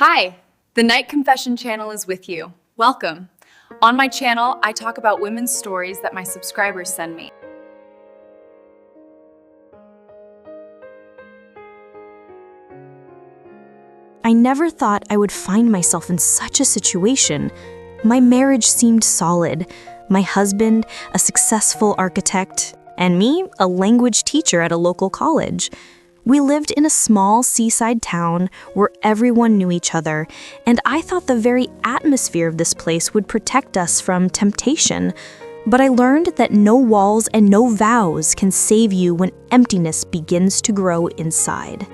Hi, the Night Confession channel is with you. Welcome. On my channel, I talk about women's stories that my subscribers send me. I never thought I would find myself in such a situation. My marriage seemed solid. My husband, a successful architect, and me, a language teacher at a local college. We lived in a small seaside town where everyone knew each other, and I thought the very atmosphere of this place would protect us from temptation. But I learned that no walls and no vows can save you when emptiness begins to grow inside.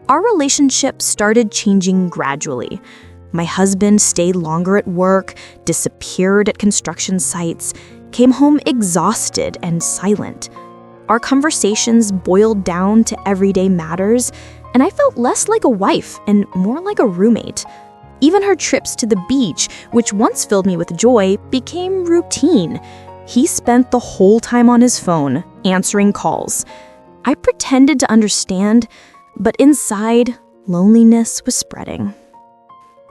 Our relationship started changing gradually. My husband stayed longer at work, disappeared at construction sites, came home exhausted and silent. Our conversations boiled down to everyday matters, and I felt less like a wife and more like a roommate. Even her trips to the beach, which once filled me with joy, became routine. He spent the whole time on his phone, answering calls. I pretended to understand, but inside, loneliness was spreading.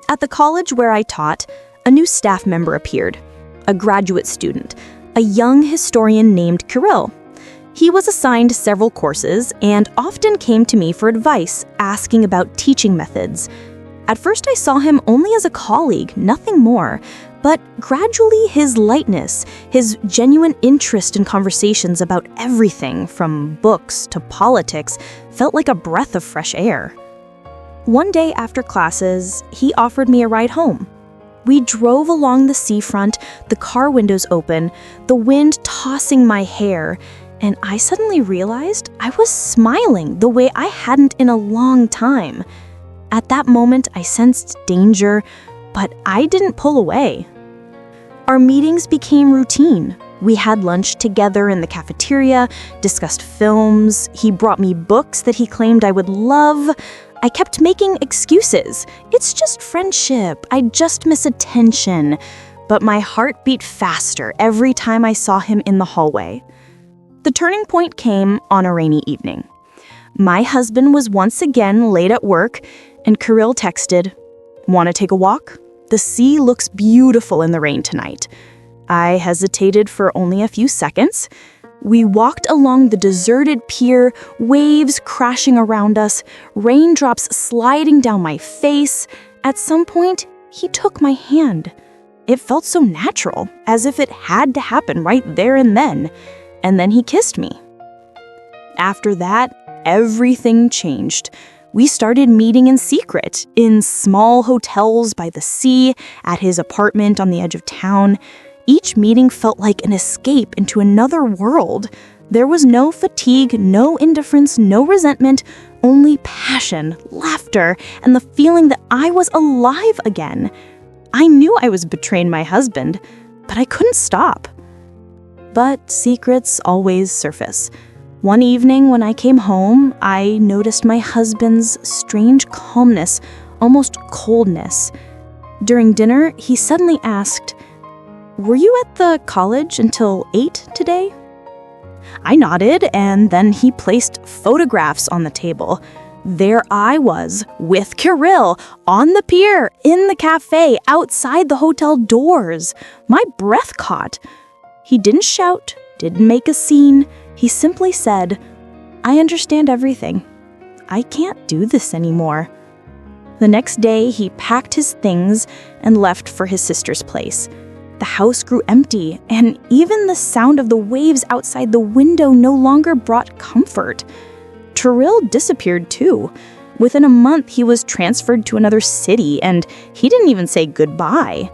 At the college where I taught, a new staff member appeared, a graduate student, a young historian named Kirill. He was assigned several courses and often came to me for advice, asking about teaching methods. At first I saw him only as a colleague, nothing more, but gradually his lightness, his genuine interest in conversations about everything from books to politics, felt like a breath of fresh air. One day after classes, he offered me a ride home. We drove along the seafront, the car windows open, the wind tossing my hair, and I suddenly realized I was smiling the way I hadn't in a long time. At that moment, I sensed danger, but I didn't pull away. Our meetings became routine. We had lunch together in the cafeteria, discussed films. He brought me books that he claimed I would love. I kept making excuses. It's just friendship. I just miss attention. But my heart beat faster every time I saw him in the hallway. The turning point came on a rainy evening. My husband was once again late at work, and Kirill texted, "Want to take a walk? The sea looks beautiful in the rain tonight." I hesitated for only a few seconds. We walked along the deserted pier, waves crashing around us, raindrops sliding down my face. At some point, he took my hand. It felt so natural, as if it had to happen right there and then. And then he kissed me. After that, everything changed. We started meeting in secret, in small hotels by the sea, at his apartment on the edge of town. Each meeting felt like an escape into another world. There was no fatigue, no indifference, no resentment, only passion, laughter, and the feeling that I was alive again. I knew I was betraying my husband, but I couldn't stop. But secrets always surface. One evening when I came home, I noticed my husband's strange calmness, almost coldness. During dinner, he suddenly asked, "Were you at the college until 8 today?" I nodded, and then he placed photographs on the table. There I was, with Kirill, on the pier, in the cafe, outside the hotel doors. My breath caught. He didn't shout, didn't make a scene. He simply said, "I understand everything. I can't do this anymore." The next day, he packed his things and left for his sister's place. The house grew empty, and even the sound of the waves outside the window no longer brought comfort. Kirill disappeared too. Within a month, he was transferred to another city, and he didn't even say goodbye.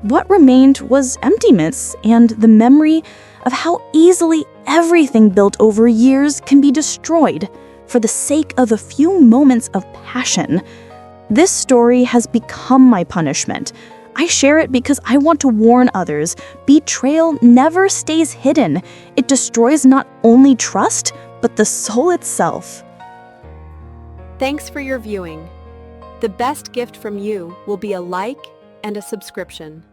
What remained was emptiness and the memory of how easily everything built over years can be destroyed for the sake of a few moments of passion. This story has become my punishment. I share it because I want to warn others. Betrayal never stays hidden. It destroys not only trust, but the soul itself. Thanks for your viewing. The best gift from you will be a like and a subscription.